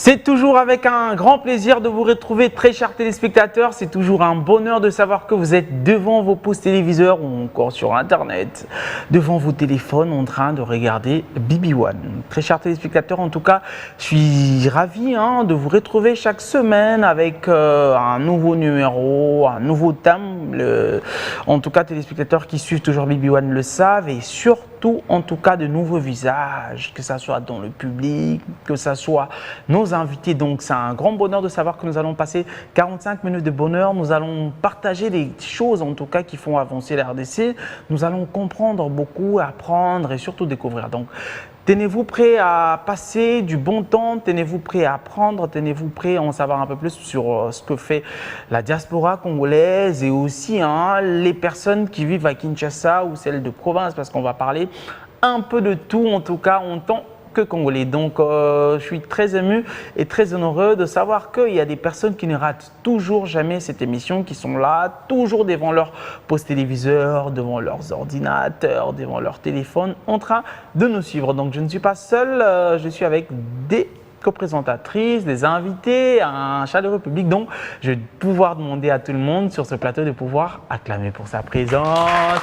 C'est toujours avec un grand plaisir de vous retrouver, très chers téléspectateurs. C'est toujours un bonheur de savoir que vous êtes devant vos postes téléviseurs ou encore sur Internet, devant vos téléphones en train de regarder BB1. Très chers téléspectateurs, en tout cas, je suis ravi de vous retrouver chaque semaine avec un nouveau numéro, un nouveau thème. En tout cas, téléspectateurs qui suivent toujours BB1 le savent, et surtout, en tout cas, de nouveaux visages, que ce soit dans le public, que ce soit nos invités. Donc, c'est un grand bonheur de savoir que nous allons passer 45 minutes de bonheur. Nous allons partager des choses, en tout cas, qui font avancer la RDC. Nous allons comprendre beaucoup, apprendre et surtout découvrir. Donc, tenez-vous prêts à passer du bon temps, tenez-vous prêts à apprendre, tenez-vous prêts à en savoir un peu plus sur ce que fait la diaspora congolaise et aussi les personnes qui vivent à Kinshasa ou celles de province, parce qu'on va parler un peu de tout, en tout cas en tant que Congolais. Donc, je suis très ému et très honoreux de savoir qu'il y a des personnes qui ne ratent toujours jamais cette émission, qui sont là, toujours devant leur poste téléviseur, devant leurs ordinateurs, devant leur téléphone, en train de nous suivre. Donc, je ne suis pas seul, je suis avec des co-présentatrices, des invités, un chaleureux public. Donc, je vais pouvoir demander à tout le monde sur ce plateau de pouvoir acclamer pour sa présence.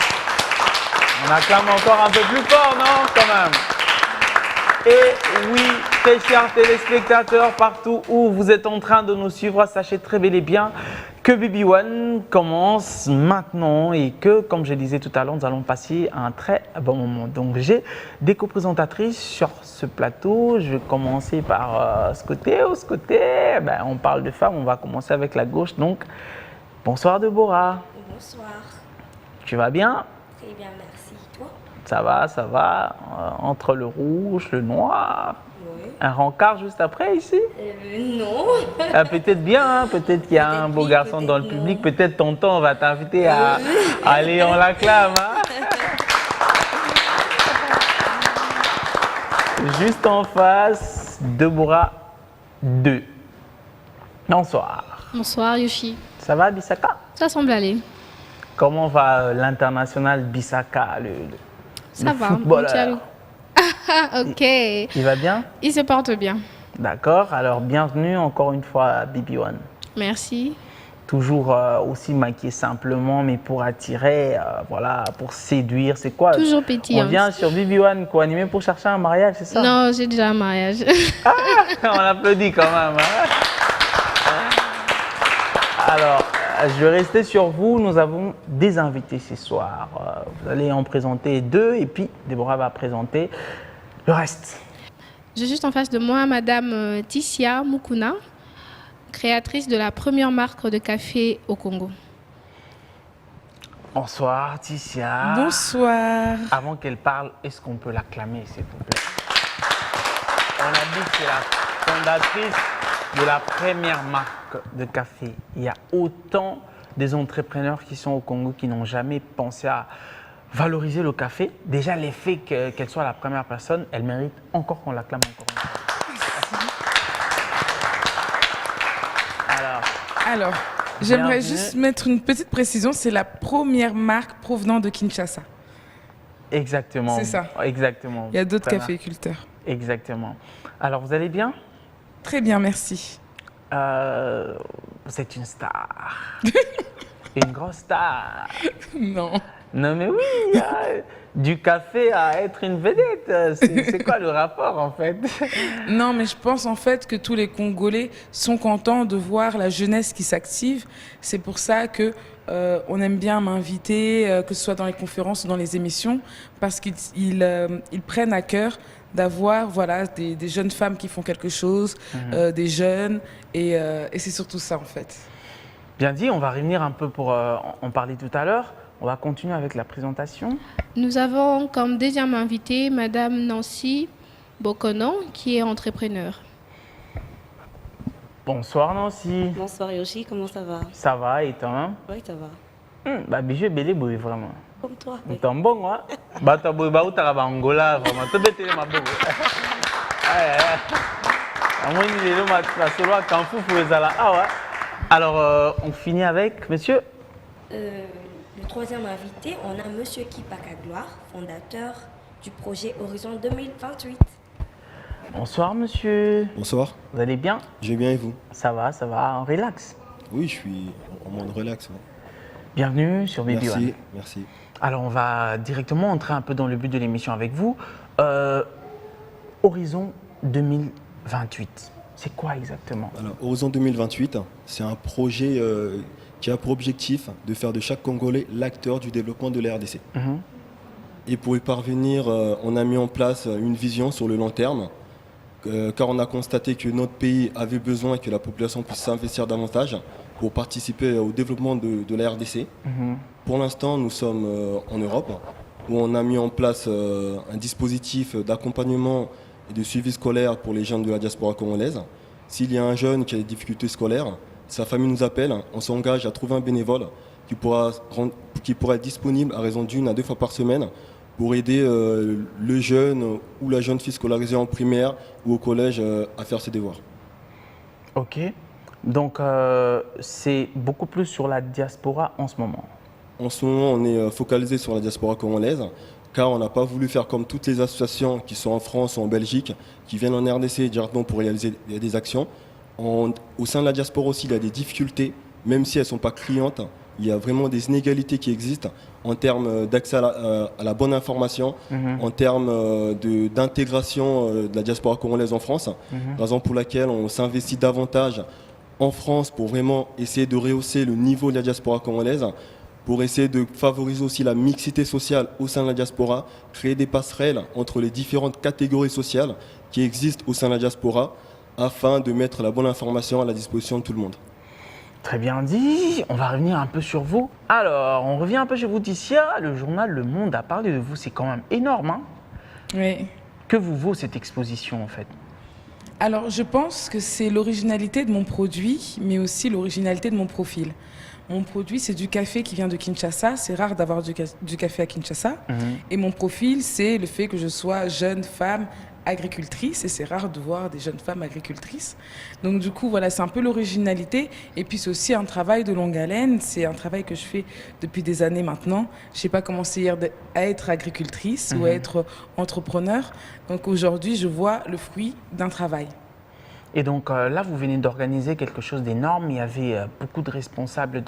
On acclame encore un peu plus fort, non, quand même? Et oui, très chers téléspectateurs, partout où vous êtes en train de nous suivre, sachez très bel et bien que BB1 commence maintenant et que, comme je disais tout à l'heure, nous allons passer un très bon moment. Donc, j'ai des co-présentatrices sur ce plateau. Je vais commencer par ce côté ou ce côté. On parle de femmes, on va commencer avec la gauche. Donc, bonsoir Deborah. Bonsoir. Tu vas bien? Très bien, merci. Toi? Ça va, ça va. Entre le rouge, le noir. Oui. Un rencard juste après ici? Non. Peut-être bien, peut-être qu'il y a un beau garçon dans le public, peut-être tonton va t'inviter à aller, on l'acclame. Juste en face, Deborah 2. Bonsoir. Bonsoir Yoshi. Ça va Bissaka? Ça semble aller. Comment va l'international Bissaka, Ça le va. footballeur? Ok. Il va bien? Il se porte bien. D'accord, alors bienvenue encore une fois à BB1. Merci. Toujours aussi maquillé simplement, mais pour attirer, voilà, pour séduire, c'est quoi? Toujours pétillante. On vient sur BB1 co-animé pour chercher un mariage, c'est ça? Non, j'ai déjà un mariage. On applaudit quand même. Alors, je vais rester sur vous. Nous avons des invités ce soir. Vous allez en présenter deux et puis Déborah va présenter le reste. J'ai juste en face de moi Madame Tissia Mukuna, créatrice de la première marque de café au Congo. Bonsoir Tissia. Bonsoir. Avant qu'elle parle, est-ce qu'on peut l'acclamer s'il vous plaît? On a dit que c'est la fondatrice de la première marque de café. Il y a autant des entrepreneurs qui sont au Congo qui n'ont jamais pensé à valoriser le café. Déjà, l'effet qu'elle soit la première personne, elle mérite encore qu'on l'acclame encore une fois. Alors, j'aimerais juste mettre une petite précision. C'est la première marque provenant de Kinshasa. Exactement. C'est ça. Exactement. Il y a d'autres caféiculteurs. Exactement. Alors, vous allez bien? Très bien, merci. Vous êtes une star. Une grosse star. Non. Non mais oui, du café à être une vedette, c'est quoi le rapport en fait? Non, mais je pense en fait que tous les Congolais sont contents de voir la jeunesse qui s'active. C'est pour ça que on aime bien m'inviter, que ce soit dans les conférences ou dans les émissions, parce qu'ils prennent à cœur d'avoir des jeunes femmes qui font quelque chose, des jeunes, et c'est surtout ça en fait. Bien dit, on va revenir un peu pour en parler tout à l'heure. On va continuer avec la présentation. Nous avons comme deuxième invitée Madame Nancy Bokonon, qui est entrepreneur. Bonsoir Nancy. Bonsoir Yoshi, comment ça va? Ça va et toi? Oui, ça va. Bah bijou belé boy vraiment. Comme toi. T'es bon moi. Bah t'as boy bah où t'as Angola vraiment. T'as bêté ma bobo. À moi il est là ma solo à Kanfou pour les ala. Ah ouais. Alors on finit avec monsieur. Le troisième invité, on a Monsieur Kipaka Gloire, fondateur du projet Horizon 2028. Bonsoir monsieur. Bonsoir, Vous allez bien? je vais bien et vous? Ça va, relax. Oui, je suis en mode relax. Ouais. Bienvenue sur Baby One. Merci, merci. Alors on va directement entrer un peu dans le but de l'émission avec vous. Horizon 2028, c'est quoi exactement? Alors, Horizon 2028, c'est un projet qui a pour objectif de faire de chaque Congolais l'acteur du développement de la RDC. Mhm. Et pour y parvenir, on a mis en place une vision sur le long terme, car on a constaté que notre pays avait besoin que la population puisse s'investir davantage pour participer au développement de la RDC. Mhm. Pour l'instant, nous sommes en Europe, où on a mis en place un dispositif d'accompagnement et de suivi scolaire pour les jeunes de la diaspora congolaise. S'il y a un jeune qui a des difficultés scolaires, sa famille nous appelle, on s'engage à trouver un bénévole qui pourra être disponible à raison d'1 à 2 fois par semaine pour aider le jeune ou la jeune fille scolarisée en primaire ou au collège à faire ses devoirs. Ok, donc c'est beaucoup plus sur la diaspora en ce moment. En ce moment, on est focalisé sur la diaspora congolaise, car on n'a pas voulu faire comme toutes les associations qui sont en France ou en Belgique, qui viennent en RDC directement pour réaliser des actions. Au sein de la diaspora aussi, il y a des difficultés, même si elles ne sont pas criantes. Il y a vraiment des inégalités qui existent en termes d'accès à la bonne information, en termes d'intégration de la diaspora congolaise en France, raison pour laquelle on s'investit davantage en France pour vraiment essayer de rehausser le niveau de la diaspora congolaise, pour essayer de favoriser aussi la mixité sociale au sein de la diaspora, créer des passerelles entre les différentes catégories sociales qui existent au sein de la diaspora, afin de mettre la bonne information à la disposition de tout le monde. Très bien dit, on va revenir un peu sur vous. Alors, on revient un peu chez vous, Tissia. Le journal Le Monde a parlé de vous, c'est quand même énorme. Hein? Oui. Que vous vaut cette exposition en fait? Alors, je pense que c'est l'originalité de mon produit, mais aussi l'originalité de mon profil. Mon produit, c'est du café qui vient de Kinshasa. C'est rare d'avoir du café à Kinshasa. Et mon profil, c'est le fait que je sois jeune femme agricultrice. Et c'est rare de voir des jeunes femmes agricultrices. Donc du coup, voilà, c'est un peu l'originalité. Et puis c'est aussi un travail de longue haleine. C'est un travail que je fais depuis des années maintenant. Je n'ai pas commencé à être agricultrice ou à être entrepreneur. Donc aujourd'hui, je vois le fruit d'un travail. Et donc là, vous venez d'organiser quelque chose d'énorme. Il y avait beaucoup de responsables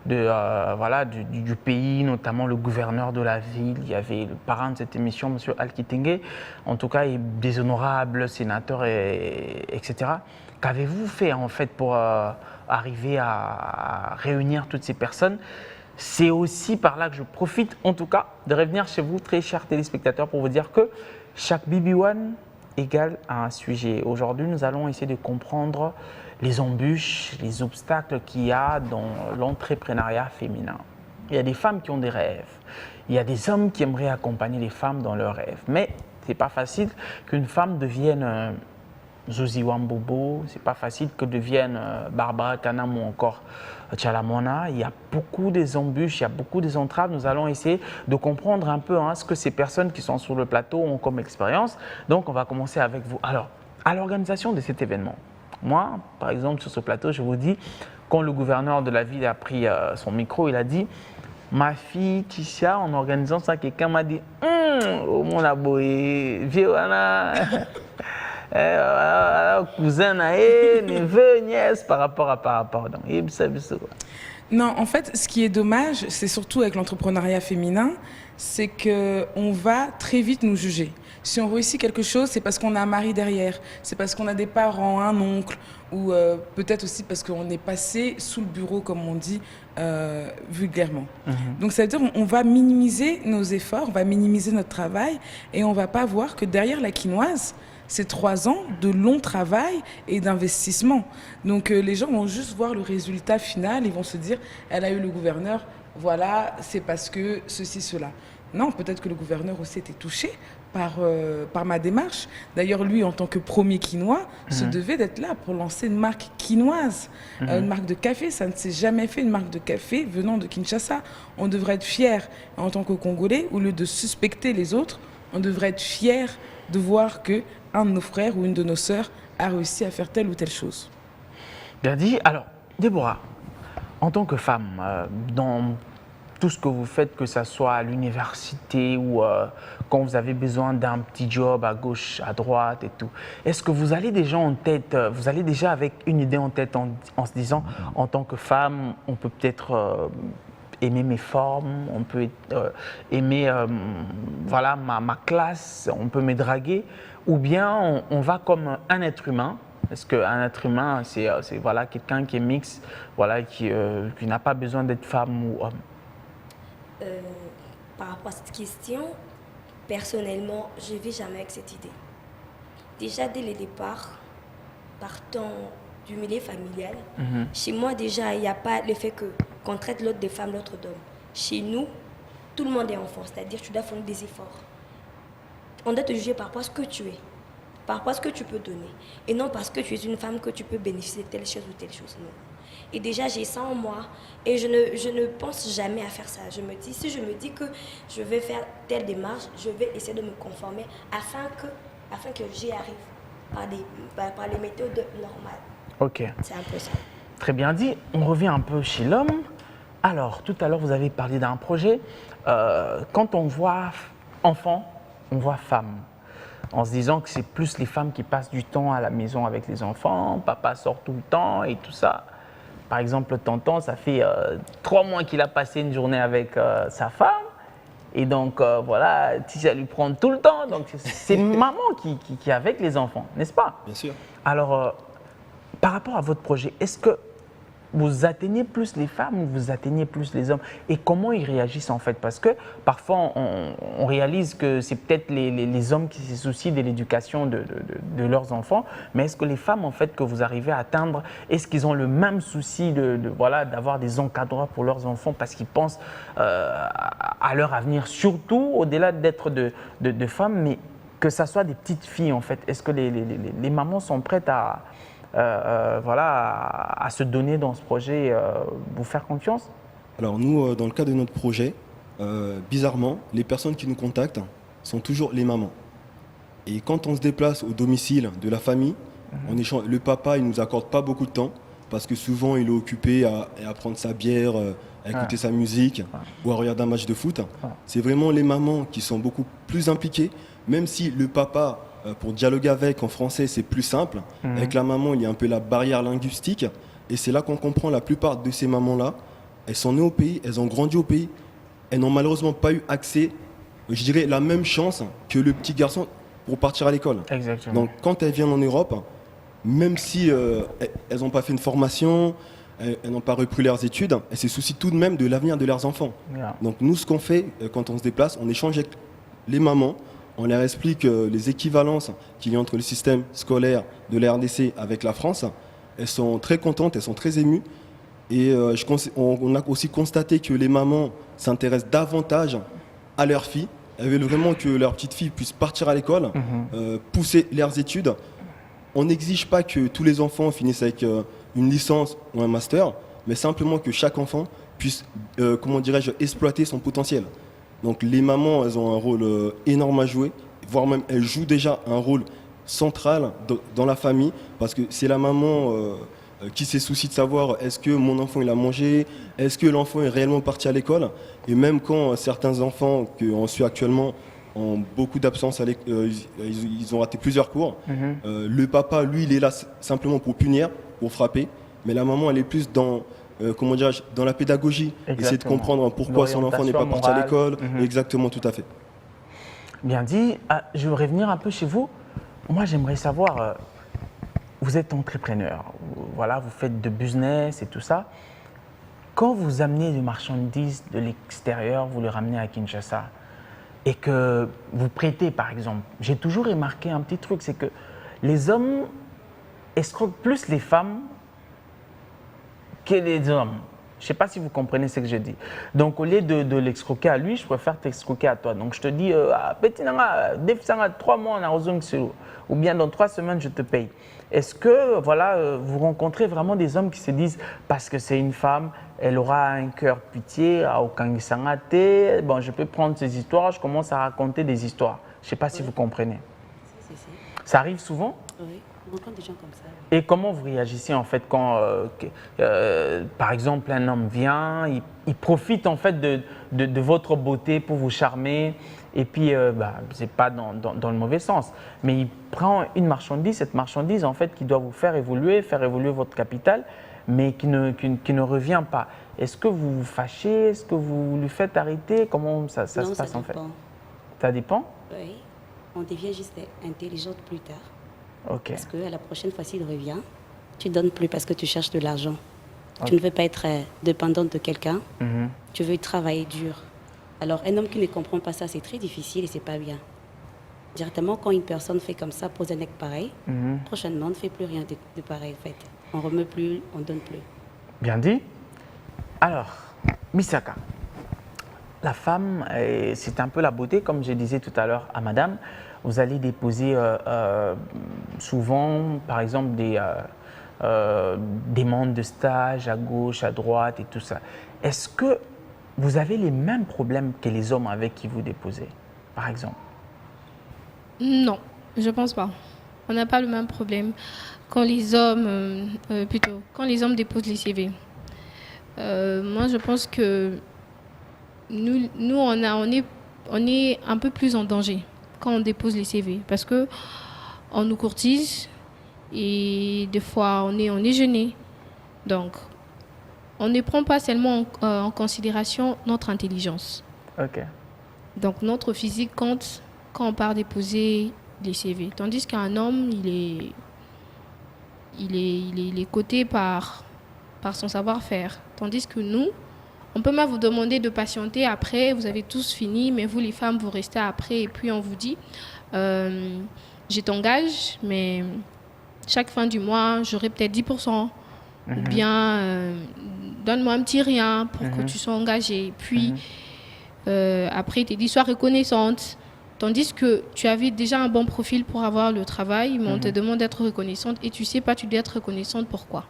voilà, du pays, notamment le gouverneur de la ville. Il y avait le parrain de cette émission, M. Alkitenge. En tout cas, et des honorables sénateurs, etc. Qu'avez-vous fait en fait pour arriver à réunir toutes ces personnes? C'est aussi par là que je profite, en tout cas, de revenir chez vous, très chers téléspectateurs, pour vous dire que chaque BB1 égale à un sujet. Aujourd'hui, nous allons essayer de comprendre les embûches, les obstacles qu'il y a dans l'entrepreneuriat féminin. Il y a des femmes qui ont des rêves. Il y a des hommes qui aimeraient accompagner les femmes dans leurs rêves. Mais ce n'est pas facile qu'une femme devienne Josie Wambobo, c'est pas facile que devienne Barbara Kanam ou encore Tchalamona. Il y a beaucoup des embûches, il y a beaucoup des entraves. Nous allons essayer de comprendre un peu ce que ces personnes qui sont sur le plateau ont comme expérience. Donc, on va commencer avec vous. Alors, à l'organisation de cet événement, moi, par exemple, sur ce plateau, je vous dis, quand le gouverneur de la ville a pris son micro, il a dit « Ma fille Tissia, en organisant ça, quelqu'un m'a dit « Oh mon aboye, vieux Wana !» cousin, neveu, nièce, par rapport. Donc, non, en fait, ce qui est dommage, c'est surtout avec l'entrepreneuriat féminin, c'est qu'on va très vite nous juger. Si on réussit quelque chose, c'est parce qu'on a un mari derrière, c'est parce qu'on a des parents, un oncle, ou peut-être aussi parce qu'on est passé sous le bureau, comme on dit vulgairement. Donc ça veut dire qu'on va minimiser nos efforts, on va minimiser notre travail, et on ne va pas voir que derrière la quinoise, c'est 3 ans de long travail et d'investissement. Donc les gens vont juste voir le résultat final, ils vont se dire, elle a eu le gouverneur, voilà, c'est parce que ceci, cela. Non, peut-être que le gouverneur aussi était touché par ma démarche. D'ailleurs, lui, en tant que premier quinois, se devait d'être là pour lancer une marque quinoise, une marque de café. Ça ne s'est jamais fait, une marque de café venant de Kinshasa. On devrait être fiers en tant que Congolais, au lieu de suspecter les autres, on devrait être fiers de voir qu'un de nos frères ou une de nos sœurs a réussi à faire telle ou telle chose. Bien dit. Alors, Déborah, en tant que femme, dans tout ce que vous faites, que ce soit à l'université ou quand vous avez besoin d'un petit job à gauche, à droite et tout, est-ce que vous allez déjà en tête, vous allez déjà avec une idée en tête en se disant, en tant que femme, on peut peut-être aimer mes formes, on peut aimer voilà, ma classe, on peut me draguer, ou bien on va comme un être humain. Est-ce qu'un être humain, c'est voilà, quelqu'un qui est mixte, voilà, qui n'a pas besoin d'être femme ou homme? Par rapport à cette question, personnellement, je ne vis jamais avec cette idée. Déjà, dès le départ, partant du milieu familial, chez moi, déjà, il n'y a pas le fait qu'on traite l'autre de femme, l'autre d'homme. Chez nous, tout le monde est enfant, c'est-à-dire tu dois fournir des efforts. On doit te juger par rapport à ce que tu es, par rapport à ce que tu peux donner, et non parce que tu es une femme que tu peux bénéficier de telle chose ou telle chose. Non. Et déjà, j'ai ça en moi, et je ne pense jamais à faire ça. Je me dis, si je me dis que je vais faire telle démarche, je vais essayer de me conformer afin que j'y arrive par les méthodes normales. Ok. C'est un peu ça. Très bien dit. On revient un peu chez l'homme. Alors, tout à l'heure, vous avez parlé d'un projet. Quand on voit enfant, on voit femme. En se disant que c'est plus les femmes qui passent du temps à la maison avec les enfants, papa sort tout le temps et tout ça. Par exemple, tonton, ça fait 3 mois qu'il a passé une journée avec sa femme. Et donc, voilà, Tisha lui prend tout le temps. Donc, c'est maman qui est avec les enfants, n'est-ce pas? Bien sûr. Alors, par rapport à votre projet, est-ce que vous atteignez plus les femmes ou vous atteignez plus les hommes? Et comment ils réagissent en fait? Parce que parfois, on réalise que c'est peut-être les hommes qui se soucient de l'éducation de leurs enfants, mais est-ce que les femmes en fait que vous arrivez à atteindre, est-ce qu'ils ont le même souci voilà, d'avoir des encadreurs pour leurs enfants parce qu'ils pensent à leur avenir, surtout au-delà d'être de femmes, mais que ça soit des petites filles en fait? Est-ce que les mamans sont prêtes à voilà, à se donner dans ce projet, vous faire confiance? Alors nous, dans le cadre de notre projet, bizarrement, les personnes qui nous contactent sont toujours les mamans. Et quand on se déplace au domicile de la famille, on échange, le papa, il ne nous accorde pas beaucoup de temps parce que souvent, il est occupé à prendre sa bière, à écouter sa musique ou à regarder un match de foot. C'est vraiment les mamans qui sont beaucoup plus impliquées, même si le papa, pour dialoguer avec en français, c'est plus simple. Avec la maman, il y a un peu la barrière linguistique. Et c'est là qu'on comprend la plupart de ces mamans-là. Elles sont nées au pays, elles ont grandi au pays. Elles n'ont malheureusement pas eu accès, je dirais, la même chance que le petit garçon pour partir à l'école. Exactement. Donc quand elles viennent en Europe, même si elles n'ont pas fait une formation, elles n'ont pas repris leurs études, elles se soucient tout de même de l'avenir de leurs enfants. Donc nous, ce qu'on fait quand on se déplace, on échange avec les mamans. On leur explique les équivalences qu'il y a entre le système scolaire de la RDC avec la France. Elles sont très contentes, elles sont très émues. Et on a aussi constaté que les mamans s'intéressent davantage à leurs filles. Elles veulent vraiment que leurs petites filles puissent partir à l'école, pousser leurs études. On n'exige pas que tous les enfants finissent avec une licence ou un master, mais simplement que chaque enfant puisse, comment dirais-je, exploiter son potentiel. Donc les mamans, elles ont un rôle énorme à jouer, voire même elles jouent déjà un rôle central dans la famille, parce que c'est la maman qui se soucie de savoir est-ce que mon enfant il a mangé, est-ce que l'enfant est réellement parti à l'école. Et même quand certains enfants qu'on suit actuellement ont beaucoup d'absence, ils ont raté plusieurs cours, le papa, lui, il est là simplement pour punir, pour frapper, mais la maman, elle est plus dans... comment dirais-je, dans la pédagogie, essayer de comprendre pourquoi son enfant n'est pas parti à l'école. Exactement, tout à fait. Bien dit. Je voudrais revenir un peu chez vous. Moi, j'aimerais savoir, vous êtes entrepreneur, voilà, vous faites de business et tout ça. Quand vous amenez des marchandises de l'extérieur, vous les ramenez à Kinshasa et que vous prêtez, par exemple, j'ai toujours remarqué un petit truc, c'est que les hommes escroquent plus les femmes que les hommes. Je ne sais pas si vous comprenez ce que je dis. Donc, au lieu de l'excroquer à lui, je préfère t'excroquer à toi. Donc, je te dis, petit nanga, 3 mois en arrosant ou bien dans 3 semaines, je te paye. Est-ce que, voilà, vous rencontrez vraiment des hommes qui se disent, parce que c'est une femme, elle aura un cœur pitié, bon, je peux prendre ces histoires, je commence à raconter des histoires. Je ne sais pas si vous comprenez. Ça arrive souvent? Oui, on rencontre des gens comme ça. Et comment vous réagissez en fait quand, par exemple, un homme vient, il profite en fait de votre beauté pour vous charmer, et puis c'est pas dans le mauvais sens, mais il prend une marchandise, cette marchandise en fait qui doit vous faire évoluer votre capital, mais qui ne revient pas. Est-ce que vous vous fâchez? Est-ce que vous lui faites arrêter? Comment ça se passe en fait? Ça dépend. Oui, on devient juste intelligente plus tard. Ok. Parce qu'à la prochaine fois, s'il revient, tu ne donnes plus parce que tu cherches de l'argent. Ok. Tu ne veux pas être dépendante de quelqu'un. Mhm. Tu veux travailler dur. Alors, un homme qui ne comprend pas ça, c'est très difficile et c'est pas bien. Directement, quand une personne fait comme ça, pose un acte pareil, prochainement, on ne fait plus rien de pareil. En fait. On ne remet plus, on ne donne plus. Bien dit. Alors, Misaka, la femme, c'est un peu la beauté, comme je disais tout à l'heure à madame. Vous allez déposer souvent, par exemple, des demandes de stage à gauche, à droite et tout ça. Est-ce que vous avez les mêmes problèmes que les hommes avec qui vous déposez, par exemple? Non, je pense pas. On n'a pas le même problème. Quand les hommes, quand les hommes déposent les CV, moi je pense que nous on est un peu plus en danger quand on dépose les CV parce que on nous courtise et des fois on est gêné. Donc on ne prend pas seulement en considération notre intelligence. Ok. Donc notre physique compte quand on part déposer les CV. Tandis qu'un homme, il est coté par son savoir-faire. Tandis que nous, on peut même vous demander de patienter après, vous avez tous fini, mais vous les femmes, vous restez après et puis on vous dit, je t'engage, mais chaque fin du mois, j'aurai peut-être 10%. Ou bien, donne-moi un petit rien pour que tu sois engagé. Puis, après, il te dit, sois reconnaissante. Tandis que tu avais déjà un bon profil pour avoir le travail, mais on te demande d'être reconnaissante et tu sais pas, tu dois être reconnaissante pourquoi.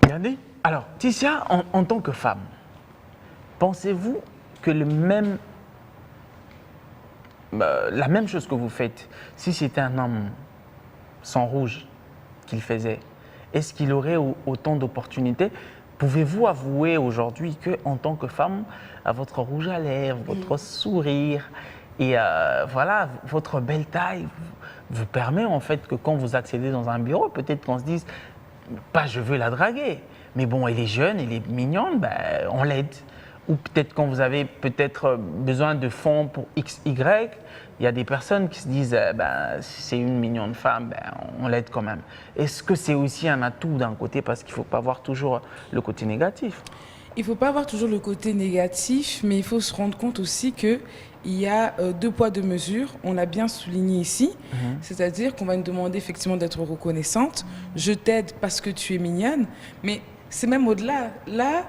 Regardez. Alors, Tissia, en tant que femme, pensez-vous que la même chose que vous faites, si c'était un homme sans rouge qu'il faisait, est-ce qu'il aurait autant d'opportunités? Pouvez-vous avouer aujourd'hui qu'en tant que femme, votre rouge à lèvres, votre sourire et voilà, votre belle taille vous permet en fait que quand vous accédez dans un bureau, peut-être qu'on se dise, pas je veux la draguer, mais bon, elle est jeune, elle est mignonne, on l'aide. Ou peut-être quand vous avez peut-être besoin de fonds pour X, Y, il y a des personnes qui se disent, si c'est une mignonne femme, on l'aide quand même. Est-ce que c'est aussi un atout d'un côté parce qu'il ne faut pas voir toujours le côté négatif? Il ne faut pas voir toujours le côté négatif, mais il faut se rendre compte aussi qu'il y a 2 poids 2 mesures. On l'a bien souligné ici, c'est-à-dire qu'on va nous demander effectivement d'être reconnaissante. Je t'aide parce que tu es mignonne, mais c'est même au-delà. Là,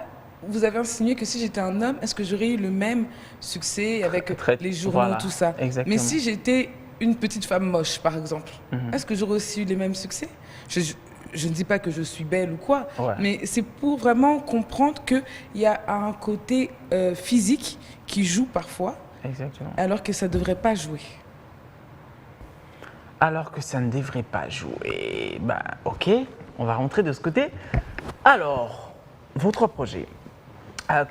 vous avez insinué que si j'étais un homme, est-ce que j'aurais eu le même succès avec les journaux, voilà, tout ça? exactement. Mais si j'étais une petite femme moche, par exemple, est-ce que j'aurais aussi eu les mêmes succès? Je ne dis pas que je suis belle ou quoi, mais c'est pour vraiment comprendre qu'il y a un côté physique qui joue parfois, alors que ça ne devrait pas jouer. Alors que ça ne devrait pas jouer. Ok, on va rentrer de ce côté. Alors, votre projet,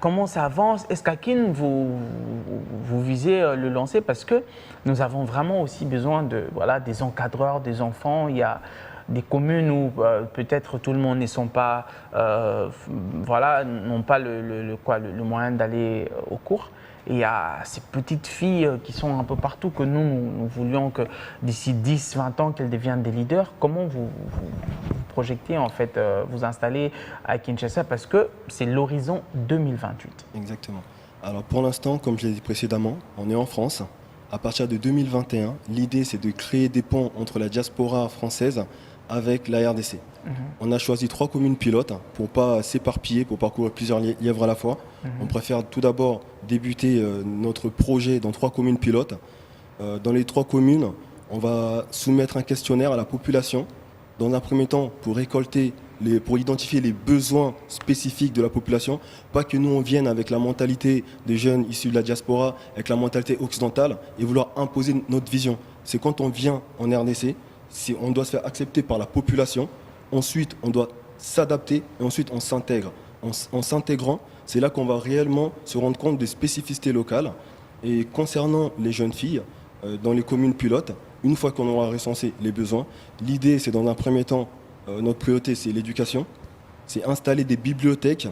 comment ça avance? Est-ce qu'à Kin, vous visez le lancer? Parce que nous avons vraiment aussi besoin des encadreurs, des enfants. Il y a des communes où peut-être tout le monde ne sont pas, n'ont pas le moyen d'aller au cours. Et il y a ces petites filles qui sont un peu partout que nous voulions que d'ici 10-20 ans qu'elles deviennent des leaders. Comment vous projetez en fait vous installer à Kinshasa parce que c'est l'horizon 2028. Exactement. Alors pour l'instant, comme je l'ai dit précédemment, on est en France. À partir de 2021, l'idée c'est de créer des ponts entre la diaspora française avec la RDC. On a choisi 3 communes pilotes pour ne pas s'éparpiller, pour parcourir plusieurs lièvres à la fois. On préfère tout d'abord débuter notre projet dans 3 communes pilotes. Dans les 3 communes, on va soumettre un questionnaire à la population. Dans un premier temps, pour identifier les besoins spécifiques de la population. Pas que nous, on vienne avec la mentalité des jeunes issus de la diaspora, avec la mentalité occidentale, et vouloir imposer notre vision. C'est quand on vient en RDC, on doit se faire accepter par la population. Ensuite, on doit s'adapter et ensuite on s'intègre. En s'intégrant, c'est là qu'on va réellement se rendre compte des spécificités locales. Et concernant les jeunes filles, dans les communes pilotes, une fois qu'on aura recensé les besoins, l'idée, c'est dans un premier temps, notre priorité, c'est l'éducation. C'est installer des bibliothèques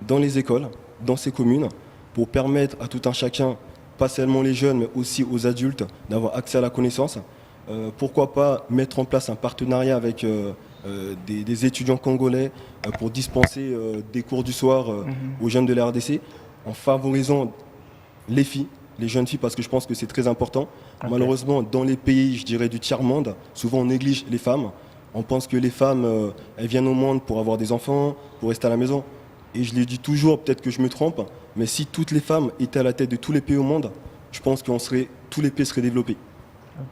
dans les écoles, dans ces communes, pour permettre à tout un chacun, pas seulement les jeunes, mais aussi aux adultes, d'avoir accès à la connaissance. Pourquoi pas mettre en place un partenariat avec des étudiants congolais pour dispenser des cours du soir aux jeunes de la RDC, en favorisant les filles, les jeunes filles, parce que je pense que c'est très important. Okay. Malheureusement, dans les pays, je dirais, du tiers-monde, souvent on néglige les femmes. On pense que les femmes, elles viennent au monde pour avoir des enfants, pour rester à la maison. Et je le dis toujours, peut-être que je me trompe, mais si toutes les femmes étaient à la tête de tous les pays au monde, je pense que tous les pays seraient développés.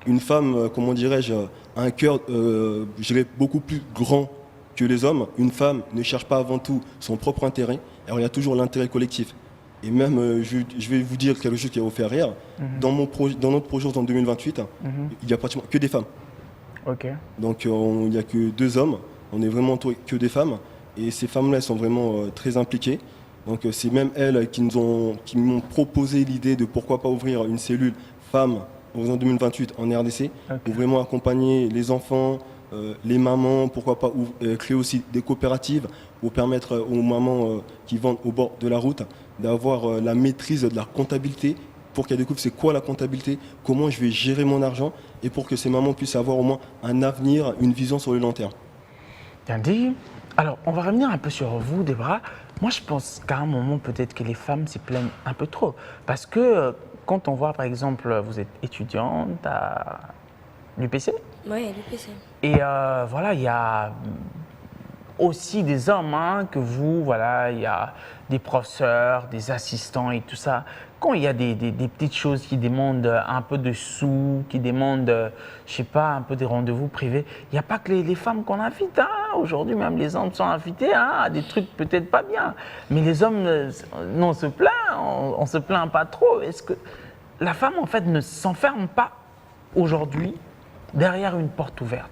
Okay. Une femme, comment dirais-je, a un cœur, je dirais, beaucoup plus grand que les hommes. Une femme ne cherche pas avant tout son propre intérêt. Alors il y a toujours l'intérêt collectif. Et même, je vais vous dire quelque chose qui va vous faire rire. Dans notre projet en 2028, il n'y a pratiquement que des femmes. Okay. Donc il n'y a que 2 hommes. On est vraiment que des femmes. Et ces femmes-là, elles sont vraiment très impliquées. Donc c'est même elles qui m'ont proposé l'idée de pourquoi pas ouvrir une cellule femmes en 2028 en RDC, okay, pour vraiment accompagner les enfants, les mamans, pourquoi pas créer aussi des coopératives pour permettre aux mamans qui vendent au bord de la route d'avoir la maîtrise de leur comptabilité, pour qu'elles découvrent c'est quoi la comptabilité, comment je vais gérer mon argent, et pour que ces mamans puissent avoir au moins un avenir, une vision sur le long terme. Bien dit. Alors, on va revenir un peu sur vous, Debra. Moi, je pense qu'à un moment, peut-être que les femmes s'y plaignent un peu trop. Parce que quand on voit, par exemple, vous êtes étudiante à l'UPC. Oui, à l'UPC. Et voilà, il y a aussi des hommes que vous, voilà, il y a des professeurs, des assistants et tout ça. Quand il y a des petites choses qui demandent un peu de sous, qui demandent, je sais pas, un peu des rendez-vous privés, il n'y a pas que les femmes qu'on invite. Aujourd'hui, même les hommes sont invités à des trucs peut-être pas bien. Mais les hommes, non, on se plaint, on se plaint pas trop. Est-ce que la femme, en fait, ne s'enferme pas aujourd'hui derrière une porte ouverte?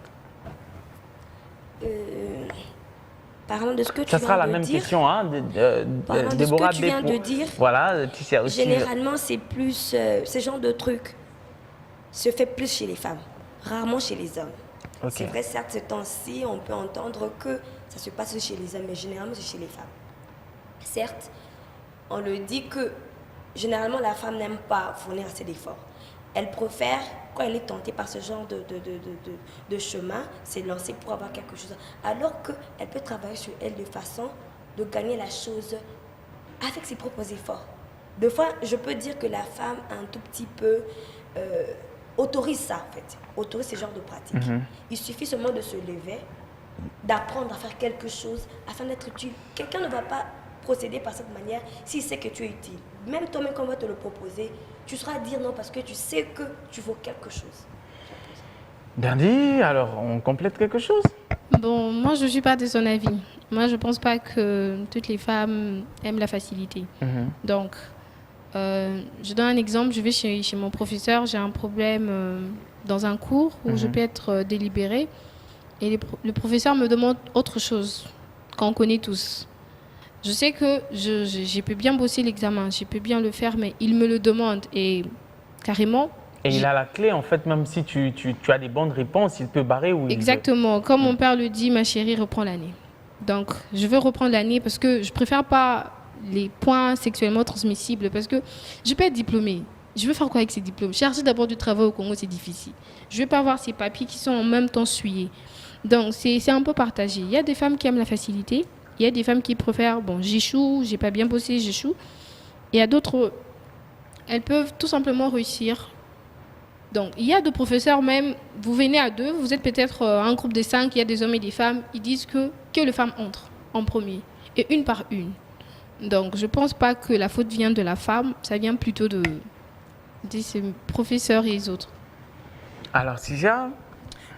Parlant de ce que tu ça viens sera la de même dire, question, de Déborah. ce que tu viens de dire, voilà, tu sais aussi. Généralement, c'est plus ce genre de truc se fait plus chez les femmes, rarement chez les hommes. Okay. C'est vrai, certes, ces temps-ci, on peut entendre que ça se passe chez les hommes, mais généralement, c'est chez les femmes. Certes, on le dit que généralement, la femme n'aime pas fournir assez d'efforts. Elle préfère, quand elle est tentée par ce genre de chemin, c'est lancer pour avoir quelque chose. Alors qu'elle peut travailler sur elle de façon de gagner la chose avec ses propres efforts. Des fois, je peux dire que la femme un tout petit peu autorise ça, en fait. Autorise ce genre de pratique. Il suffit seulement de se lever, d'apprendre à faire quelque chose afin d'être utile. Quelqu'un ne va pas procéder par cette manière s'il sait que tu es utile. Même toi-même, quand on va te le proposer, tu seras dire non parce que tu sais que tu vaux quelque chose. Bien dit. Alors, on complète quelque chose? Bon, moi, je ne suis pas de son avis. Moi, je ne pense pas que toutes les femmes aiment la facilité. Donc, je donne un exemple. Je vais chez mon professeur, j'ai un problème dans un cours où je peux être délibérée. Et le professeur me demande autre chose qu'on connaît tous. Je sais que je peux bien bosser l'examen, je peux bien le faire, mais il me le demande et carrément... Et il a la clé, en fait, même si tu as des bonnes réponses, il peut barrer ou... Exactement. Comme mon père le dit, ma chérie, reprends l'année. Donc, je veux reprendre l'année parce que je ne préfère pas les points sexuellement transmissibles parce que je peux être diplômée. Je veux faire quoi avec ces diplômes? Chercher d'abord du travail au Congo, c'est difficile. Je ne veux pas avoir ces papiers qui sont en même temps souillés. Donc, c'est un peu partagé. Il y a des femmes qui aiment la facilité. Il y a des femmes qui préfèrent, bon, j'échoue, j'ai pas bien bossé, j'échoue. Et il y a d'autres, elles peuvent tout simplement réussir. Donc, il y a des professeurs même, vous venez à 2, vous êtes peut-être un groupe de 5, il y a des hommes et des femmes, ils disent que les femmes entrent en premier, et une par une. Donc, je pense pas que la faute vient de la femme, ça vient plutôt de ces professeurs et les autres. Alors, Sija?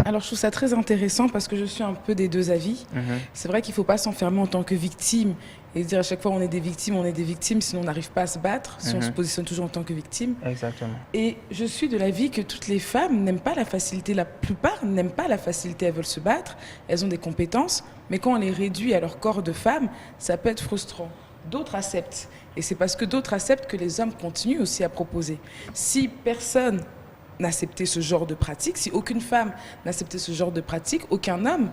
Alors, je trouve ça très intéressant parce que je suis un peu des deux avis. C'est vrai qu'il ne faut pas s'enfermer en tant que victime et dire à chaque fois on est des victimes, sinon on n'arrive pas à se battre, si on se positionne toujours en tant que victime. Exactement. Et je suis de l'avis que toutes les femmes n'aiment pas la facilité. La plupart n'aiment pas la facilité, elles veulent se battre, elles ont des compétences, mais quand on les réduit à leur corps de femme, ça peut être frustrant. D'autres acceptent. Et c'est parce que d'autres acceptent que les hommes continuent aussi à proposer. Si personne n'acceptait ce genre de pratique, si aucune femme n'acceptait ce genre de pratique, aucun homme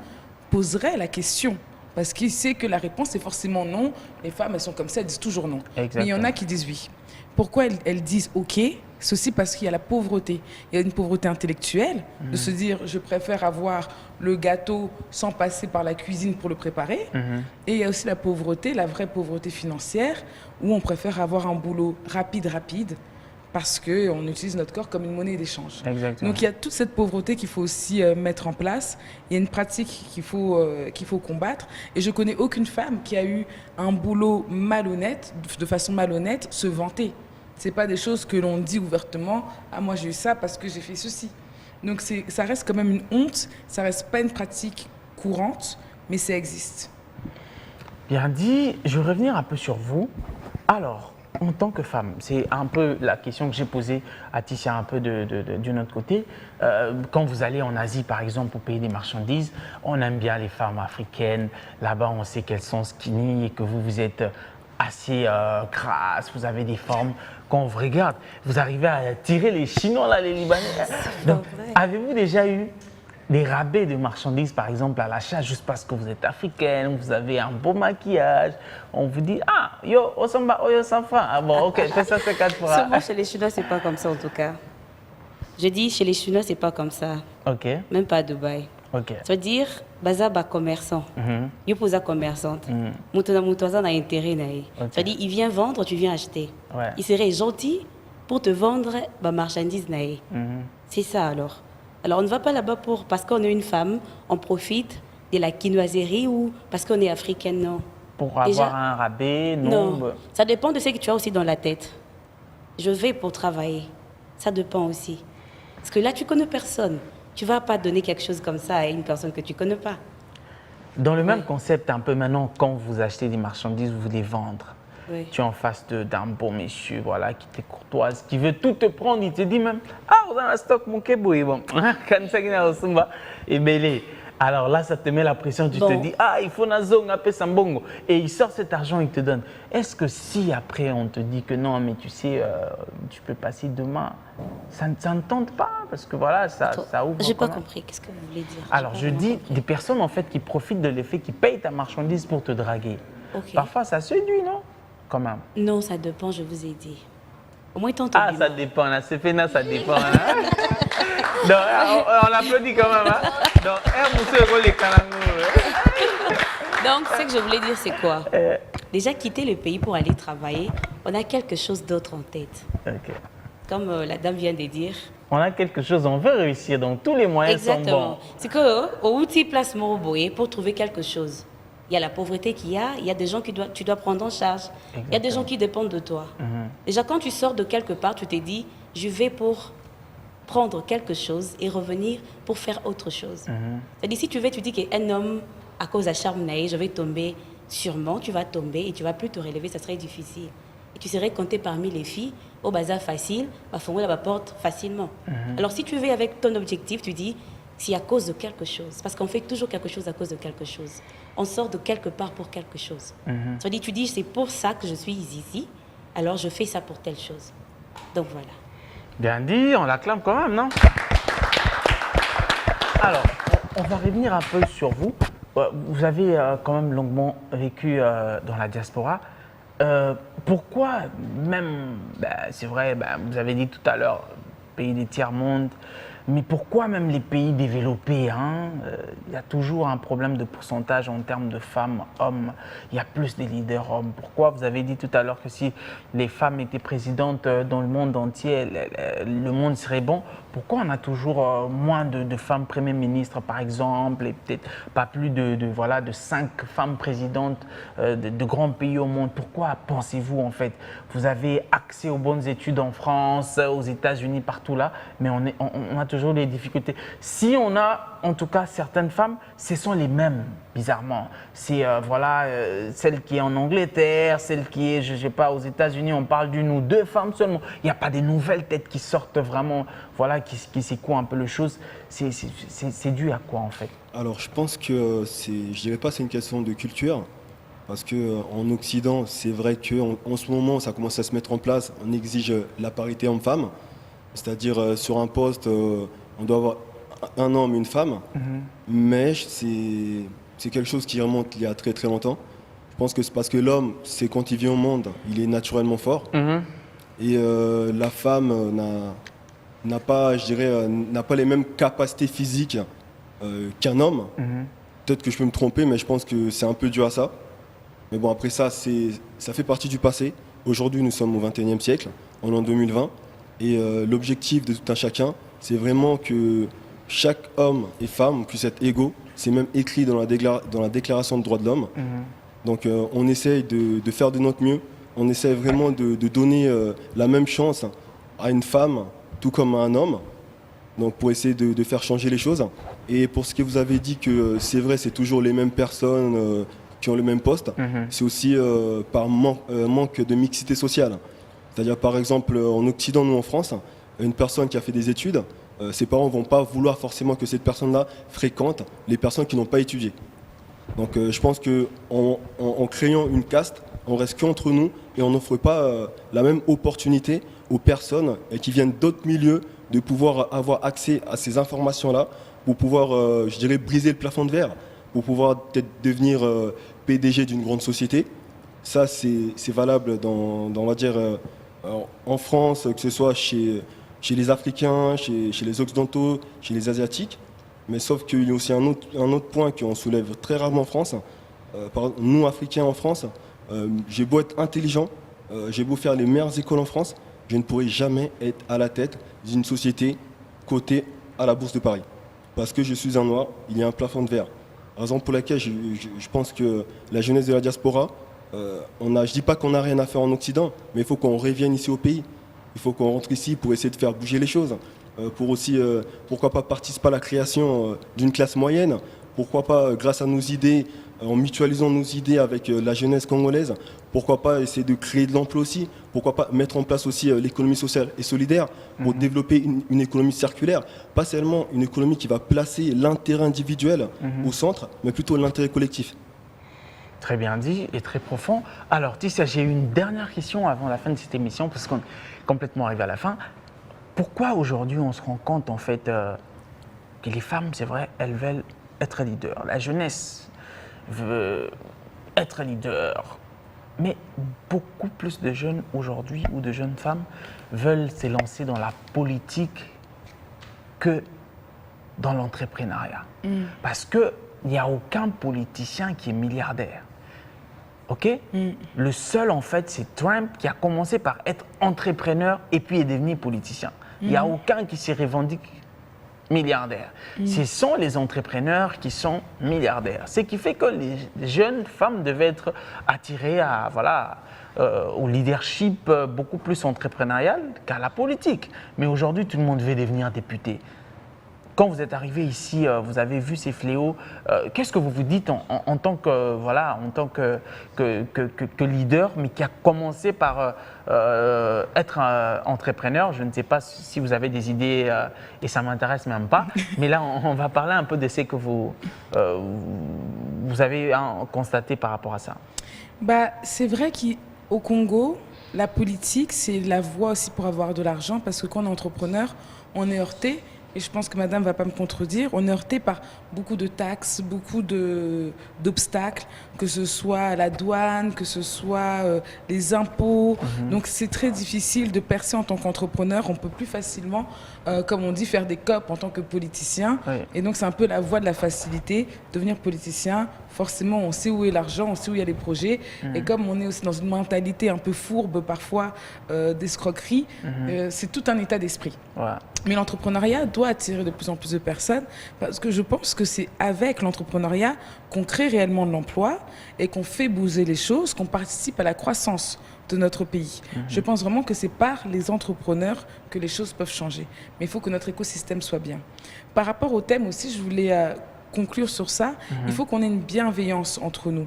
poserait la question. Parce qu'il sait que la réponse est forcément non. Les femmes, elles sont comme ça, elles disent toujours non. Exactement. Mais il y en a qui disent oui. Pourquoi elles disent OK? C'est aussi parce qu'il y a la pauvreté. Il y a une pauvreté intellectuelle, de se dire je préfère avoir le gâteau sans passer par la cuisine pour le préparer. Et il y a aussi la pauvreté, la vraie pauvreté financière, où on préfère avoir un boulot rapide, parce qu'on utilise notre corps comme une monnaie d'échange. Exactement. Donc il y a toute cette pauvreté qu'il faut aussi mettre en place. Il y a une pratique qu'il faut combattre. Et je connais aucune femme qui a eu un boulot malhonnête, de façon malhonnête, se vanter. Ce n'est pas des choses que l'on dit ouvertement. « Ah, moi j'ai eu ça parce que j'ai fait ceci ». Donc ça reste quand même une honte, ça reste pas une pratique courante, mais ça existe. Bien dit, je vais revenir un peu sur vous. Alors, en tant que femme, c'est un peu la question que j'ai posée à Ticia un peu d'un autre côté. Quand vous allez en Asie, par exemple, pour payer des marchandises, on aime bien les femmes africaines. Là-bas, on sait qu'elles sont skinny et que vous êtes assez grasses, vous avez des formes. Quand on vous regarde, vous arrivez à tirer les Chinois, là, les Libanais. Donc, avez-vous déjà eu des rabais de marchandises, par exemple, à l'achat, juste parce que vous êtes africaine, vous avez un beau maquillage, on vous dit « Ah, yo, osamba, oyo, sanfa. » Ah bon, ok, fais ça 50 fois. Seulement chez les Chinois, c'est pas comme ça en tout cas. Je dis chez les Chinois, c'est pas comme ça. Ok, Même pas à Dubaï. ok. Ça veut dire, baza ba commerçant. Yo posa commerçante. Moutona moutoisa n'a intérêt naï. Ok. Ça veut dire, il vient vendre, tu viens acheter. Ouais. Il serait gentil pour te vendre ba marchandise naï. C'est ça alors. Alors on ne va pas là-bas parce qu'on est une femme, on profite de la quinoiserie ou parce qu'on est africaine, non. Pour avoir Déjà, un rabais, non. Non, ça dépend de ce que tu as aussi dans la tête. Je vais pour travailler. Ça dépend aussi. Parce que là, tu connais personne. Tu ne vas pas donner quelque chose comme ça à une personne que tu ne connais pas. Dans le même concept, un peu maintenant, quand vous achetez des marchandises, vous voulez vendre. Oui. Tu es en face d'un beau monsieur, voilà, qui t'est courtoise, qui veut tout te prendre. Il te dit même « Ah, vous avez un stock, mon keboui. » Bon, et belé. Alors là, ça te met la pression. Tu te dis « Ah, il faut na zone, apé sambongo. » Et il sort cet argent, il te donne. Est-ce que si après, on te dit que non, mais tu sais, tu peux passer demain, ça ne tente pas? Parce que voilà, ça ouvre. J'ai pas quand même. compris. Qu'est-ce que vous voulez dire? Alors, je dis des personnes en fait qui profitent de l'effet, qui payent ta marchandise pour te draguer. Ok. Parfois, ça séduit, non? Quand même. Non, ça dépend, je vous ai dit. Au moins, tant Ah, ça dépend, là. C'est fait, ça dépend. Hein? Donc, on applaudit quand même. Hein? Donc, monsieur, les Donc, ce que je voulais dire, c'est quoi? Déjà, quitter le pays pour aller travailler, on a quelque chose d'autre en tête. Ok. Comme la dame vient de dire. On a quelque chose, on veut réussir, donc tous les moyens sont bons. C'est qu'au outil place Moroboé, pour trouver quelque chose, il y a la pauvreté qu'il y a, il y a des gens que tu dois prendre en charge, il y a des gens qui dépendent de toi. Déjà, quand tu sors de quelque part, tu te dis, je vais pour prendre quelque chose et revenir pour faire autre chose. C'est-à-dire, si tu veux, tu dis qu'un homme, à cause de charme naïf, je vais tomber, sûrement, tu vas tomber et tu ne vas plus te relever, ça serait difficile. Et tu serais compté parmi les filles, au bazar facile, à fonder la porte facilement. Alors, si tu veux avec ton objectif, tu dis, c'est à cause de quelque chose. Parce qu'on fait toujours quelque chose à cause de quelque chose. On sort de quelque part pour quelque chose. C'est-à-dire, tu dis, c'est pour ça que je suis ici, alors je fais ça pour telle chose. Donc, voilà. Bien dit, on l'acclame quand même, non? Alors, on va revenir un peu sur vous. Vous avez quand même longuement vécu dans la diaspora. Pourquoi même, c'est vrai, vous avez dit tout à l'heure, pays des tiers-mondes, mais pourquoi même les pays développés, hein, y a toujours un problème de pourcentage en termes de femmes, hommes, il y a plus de leaders hommes. Pourquoi vous avez dit tout à l'heure que si les femmes étaient présidentes dans le monde entier, le monde serait bon? Pourquoi on a toujours moins de femmes premières ministres, par exemple, et peut-être pas plus de 5 femmes présidentes de grands pays au monde? Pourquoi pensez-vous, en fait, vous avez accès aux bonnes études en France, aux États-Unis, partout là, mais on a toujours toujours des difficultés. Si on a, en tout cas, certaines femmes, ce sont les mêmes, bizarrement. C'est, celle qui est en Angleterre, celle qui est, je ne sais pas, aux États-Unis, on parle d'une ou deux femmes seulement. Il n'y a pas des nouvelles têtes qui sortent vraiment, voilà, qui secouent un peu les choses. C'est dû à quoi, en fait? Alors, je pense que je dirais pas c'est une question de culture, parce que en Occident, c'est vrai qu'en ce moment, ça commence à se mettre en place. On exige la parité homme-femme, c'est-à-dire sur un poste, on doit avoir un homme et une femme, mais c'est quelque chose qui remonte il y a très très longtemps. Je pense que c'est parce que l'homme, c'est quand il vient au monde, il est naturellement fort, et la femme n'a pas, je dirais, n'a pas les mêmes capacités physiques qu'un homme. Peut-être que je peux me tromper, mais je pense que c'est un peu dû à ça. Mais bon, après ça, ça fait partie du passé. Aujourd'hui, nous sommes au XXIe siècle, on est en 2020, et l'objectif de tout un chacun, c'est vraiment que chaque homme et femme puisse être égaux. C'est même écrit dans la Déclaration des droits de l'homme. Donc on essaye de faire de notre mieux. On essaye vraiment de donner la même chance à une femme, tout comme à un homme. Donc pour essayer de faire changer les choses. Et pour ce que vous avez dit que c'est vrai, c'est toujours les mêmes personnes qui ont le même poste, c'est aussi par manque de mixité sociale. C'est-à-dire par exemple en Occident, nous en France, une personne qui a fait des études, ses parents ne vont pas vouloir forcément que cette personne-là fréquente les personnes qui n'ont pas étudié. Donc je pense qu'en créant une caste, on reste qu'entre nous et on n'offre pas la même opportunité aux personnes qui viennent d'autres milieux de pouvoir avoir accès à ces informations-là pour pouvoir, je dirais, briser le plafond de verre, pour pouvoir peut-être devenir PDG d'une grande société. Ça, c'est valable on va dire, en France, que ce soit chez les Africains, chez les Occidentaux, chez les Asiatiques. Mais sauf qu'il y a aussi un autre point qu'on soulève très rarement en France. Nous, Africains en France, j'ai beau être intelligent, j'ai beau faire les meilleures écoles en France, je ne pourrai jamais être à la tête d'une société cotée à la Bourse de Paris. Parce que je suis un noir, il y a un plafond de verre. Raison pour laquelle je pense que la jeunesse de la diaspora, je ne dis pas qu'on n'a rien à faire en Occident, mais il faut qu'on revienne ici au pays. Il faut qu'on rentre ici pour essayer de faire bouger les choses. Pour aussi, pourquoi pas participer à la création d'une classe moyenne. Pourquoi pas, grâce à nos idées, en mutualisant nos idées avec la jeunesse congolaise, pourquoi pas essayer de créer de l'emploi aussi. Pourquoi pas mettre en place aussi l'économie sociale et solidaire pour développer une économie circulaire. Pas seulement une économie qui va placer l'intérêt individuel au centre, mais plutôt l'intérêt collectif. Très bien dit et très profond. Alors, Tissia, j'ai une dernière question avant la fin de cette émission, parce qu'on est complètement arrivé à la fin. Pourquoi aujourd'hui on se rend compte en fait que les femmes, c'est vrai, elles veulent être leaders. La jeunesse veut être leader. Mais beaucoup plus de jeunes aujourd'hui ou de jeunes femmes veulent se lancer dans la politique que dans l'entrepreneuriat. Parce qu'il n'y a aucun politicien qui est milliardaire. OK? Le seul, en fait, c'est Trump qui a commencé par être entrepreneur et puis est devenu politicien. Il n'y a aucun qui se revendique milliardaire. Ce sont les entrepreneurs qui sont milliardaires. Ce qui fait que les jeunes femmes devaient être attirées au leadership beaucoup plus entrepreneurial qu'à la politique. Mais aujourd'hui, tout le monde veut devenir député. Quand vous êtes arrivé ici, vous avez vu ces fléaux. Qu'est-ce que vous vous dites en tant que leader, mais qui a commencé par être entrepreneur? Je ne sais pas si vous avez des idées et ça ne m'intéresse même pas. Mais là, on va parler un peu de ce que vous avez constaté par rapport à ça. C'est vrai qu'au Congo, la politique, c'est la voie aussi pour avoir de l'argent, parce que quand on est entrepreneur, on est heurté. Et je pense que madame ne va pas me contredire, on est heurté par beaucoup de taxes, beaucoup d'obstacles, que ce soit la douane, que ce soit les impôts. Donc c'est très difficile de percer en tant qu'entrepreneur. On peut plus facilement, comme on dit, faire des COP en tant que politicien. Oui. Et donc c'est un peu la voie de la facilité. Devenir politicien, forcément on sait où est l'argent, on sait où il y a les projets. Et comme on est aussi dans une mentalité un peu fourbe parfois d'escroquerie, c'est tout un état d'esprit. Ouais. Mais l'entrepreneuriat doit doit attirer de plus en plus de personnes parce que je pense que c'est avec l'entrepreneuriat qu'on crée réellement de l'emploi et qu'on fait bouger les choses, qu'on participe à la croissance de notre pays. Je pense vraiment que c'est par les entrepreneurs que les choses peuvent changer. Mais il faut que notre écosystème soit bien. Par rapport au thème aussi, je voulais conclure sur ça. Il faut qu'on ait une bienveillance entre nous.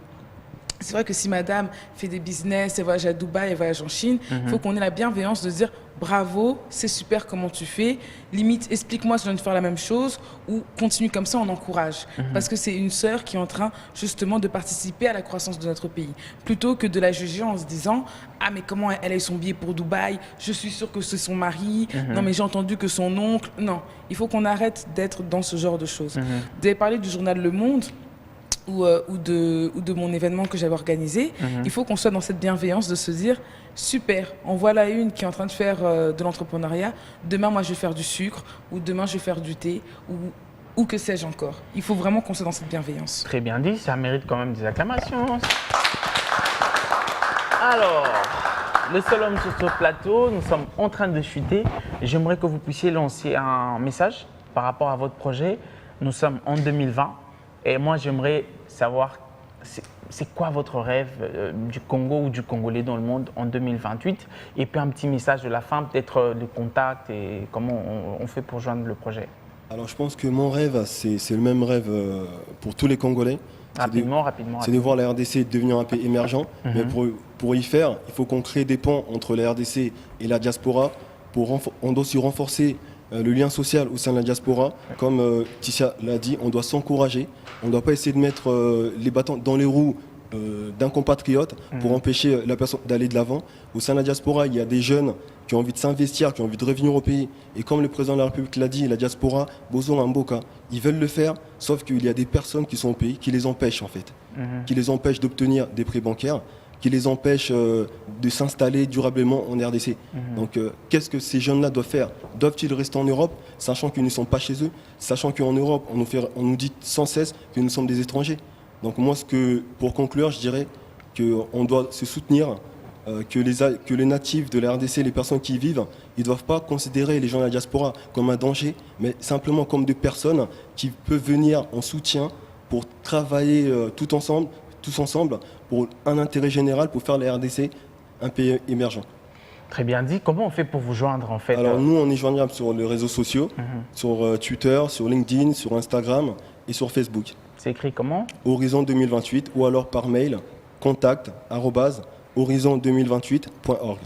C'est vrai que si madame fait des business, elle voyage à Dubaï, elle voyage en Chine, il faut qu'on ait la bienveillance de dire bravo, c'est super comment tu fais, limite explique-moi si je viens de faire la même chose ou continue comme ça, on encourage. Parce que c'est une sœur qui est en train justement de participer à la croissance de notre pays. Plutôt que de la juger en se disant ah mais comment elle a eu son billet pour Dubaï, je suis sûre que c'est son mari, non mais j'ai entendu que son oncle, non. Il faut qu'on arrête d'être dans ce genre de choses. Vous avez parlé du journal Le Monde, ou de mon événement que j'avais organisé, il faut qu'on soit dans cette bienveillance de se dire super, en voilà une qui est en train de faire de l'entrepreneuriat, demain moi je vais faire du sucre, ou demain je vais faire du thé, ou que sais-je encore. Il faut vraiment qu'on soit dans cette bienveillance. Très bien dit, ça mérite quand même des acclamations. Alors, le seul homme sur ce plateau, nous sommes en train de chuter. J'aimerais que vous puissiez lancer un message par rapport à votre projet. Nous sommes en 2020. Et moi, j'aimerais savoir, c'est quoi votre rêve du Congo ou du Congolais dans le monde en 2028? Et puis un petit message de la fin, peut-être le contact et comment on fait pour joindre le projet. Alors je pense que mon rêve, c'est le même rêve pour tous les Congolais. Rapidement. C'est de voir la RDC devenir un pays émergent. Mais pour y faire, il faut qu'on crée des ponts entre la RDC et la diaspora. On doit aussi renforcer le lien social au sein de la diaspora. Comme Tissia l'a dit, on doit s'encourager. On ne doit pas essayer de mettre les bâtons dans les roues d'un compatriote pour empêcher la personne d'aller de l'avant. Au sein de la diaspora, il y a des jeunes qui ont envie de s'investir, qui ont envie de revenir au pays. Et comme le président de la République l'a dit, la diaspora, Bozo Mboka, ils veulent le faire, sauf qu'il y a des personnes qui sont au pays qui les empêchent en fait, qui les empêchent d'obtenir des prêts bancaires, qui les empêchent de s'installer durablement en RDC. Donc qu'est-ce que ces jeunes-là doivent faire? Doivent-ils rester en Europe, sachant qu'ils ne sont pas chez eux, sachant qu'en Europe, on nous dit sans cesse que nous sommes des étrangers? Donc moi, pour conclure, je dirais qu'on doit se soutenir, que les natifs de la RDC, les personnes qui y vivent, ils ne doivent pas considérer les gens de la diaspora comme un danger, mais simplement comme des personnes qui peuvent venir en soutien pour travailler tous ensemble, pour un intérêt général, pour faire la RDC un pays émergent. Très bien dit. Comment on fait pour vous joindre en fait? Alors nous, on est joignable sur les réseaux sociaux, sur Twitter, sur LinkedIn, sur Instagram et sur Facebook. C'est écrit comment? Horizon 2028 ou alors par mail contact@horizon2028.org.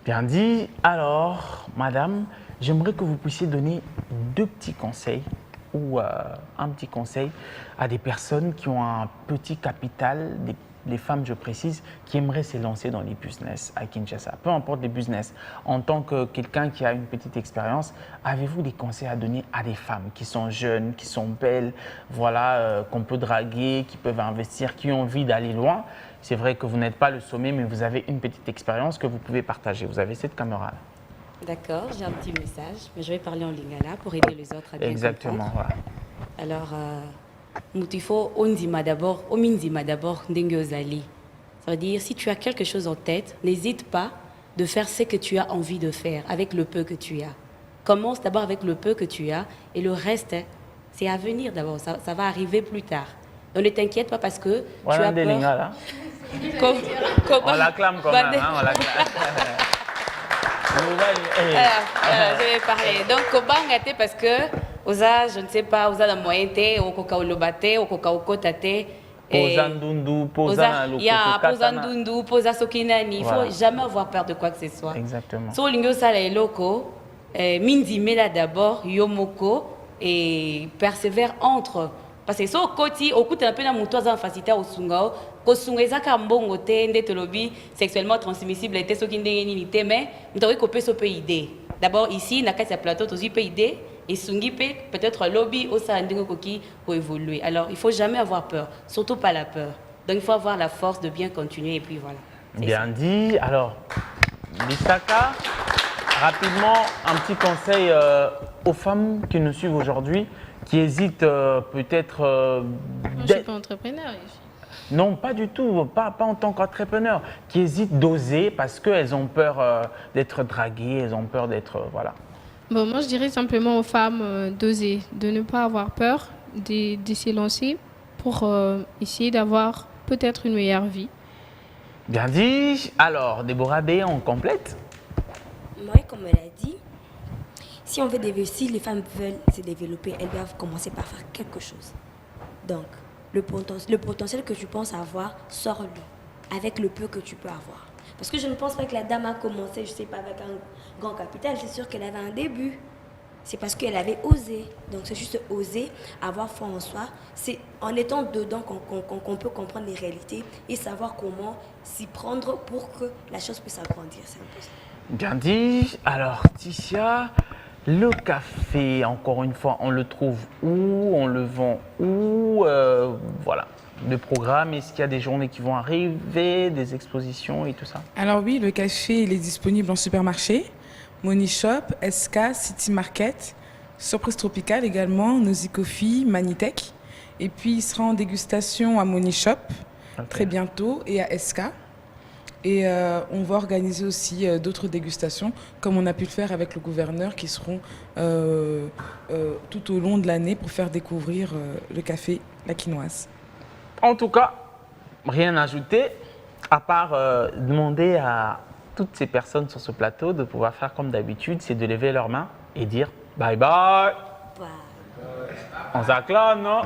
Bien dit. Alors, madame, j'aimerais que vous puissiez donner 2 petits conseils ou un petit conseil à des personnes qui ont un petit capital, les femmes, je précise, qui aimeraient s'élancer dans les business à Kinshasa. Peu importe les business. En tant que quelqu'un qui a une petite expérience, avez-vous des conseils à donner à des femmes qui sont jeunes, qui sont belles, voilà, qu'on peut draguer, qui peuvent investir, qui ont envie d'aller loin? C'est vrai que vous n'êtes pas le sommet, mais vous avez une petite expérience que vous pouvez partager. Vous avez cette caméra-là. D'accord, j'ai un petit message, mais je vais parler en lingala pour aider les autres à bien Exactement, comprendre. voilà. Alors, Moutifo, Ondima d'abord, Omindima d'abord, Ndenge Ozali. Ça veut dire, si tu as quelque chose en tête, n'hésite pas de faire ce que tu as envie de faire avec le peu que tu as. Commence d'abord avec le peu que tu as et le reste, c'est à venir d'abord, ça va arriver plus tard. Donc ne t'inquiète pas parce que Voilà tu as des peur. lingala. On l'acclame quand même, hein, on l'acclame. Je vais parler. Donc, Kobangate parce que, osa, je ne sais pas, osa la moyenne, au coca olobate, au coca okotate. Posa ndundu, posa posa ndundu, posa sokinani. Il ne faut jamais avoir peur de quoi que ce soit. Exactement. So, l'ingyo sala eloko, mindi mela d'abord, yomoko, et persévère entre. Parce que so koti okuta pe na mutu aza facilité au sungao ko sungeza ka mbongo te ndete lobi sexuellement transmissible était so ki ndenge nini te mais mutawi ko pe so pe idée. D'abord ici na kati ya plateau tozi pe idée et sungi pe peut-être lobby au sa ndenge koki pour évoluer. Alors il faut jamais avoir peur, surtout pas la peur. Donc il faut avoir la force de bien continuer et puis voilà. Bien dit. Alors Bissaka, rapidement un petit conseil aux femmes qui nous suivent aujourd'hui, qui hésitent peut-être... Je ne suis pas entrepreneur ici. Non, pas du tout, pas en tant qu'entrepreneur, qui hésitent d'oser parce qu'elles ont peur d'être draguées, elles ont peur d'être... voilà. Bon, moi, je dirais simplement aux femmes d'oser, de ne pas avoir peur, de s'élancer pour essayer d'avoir peut-être une meilleure vie. Bien dit. Alors, Déborah B, on complète. Moi, comme elle a dit, si on veut si les femmes veulent se développer, elles doivent commencer par faire quelque chose. Donc, le potentiel que tu penses avoir, sors-le avec le peu que tu peux avoir. Parce que je ne pense pas que la dame a commencé, je ne sais pas, avec un grand capital. C'est sûr qu'elle avait un début. C'est parce qu'elle avait osé. Donc, c'est juste oser, avoir foi en soi. C'est en étant dedans qu'on peut comprendre les réalités et savoir comment s'y prendre pour que la chose puisse agrandir. C'est un peu ça. Bien dit. Alors, Ticia, le café, encore une fois, on le trouve où? On le vend où? Voilà. Le programme, est-ce qu'il y a des journées qui vont arriver, des expositions et tout ça? Alors oui, le café, il est disponible en supermarché, Money Shop, SK, City Market, Surprise Tropicale également, Nosy Coffee, Manitech. Et puis, il sera en dégustation à Money Shop très bientôt et à SK. Et on va organiser aussi d'autres dégustations, comme on a pu le faire avec le gouverneur, qui seront tout au long de l'année pour faire découvrir le café La Quinoise. En tout cas, rien à ajouter, à part demander à toutes ces personnes sur ce plateau de pouvoir faire comme d'habitude, c'est de lever leurs mains et dire bye bye. Voilà. On s'acclame, non?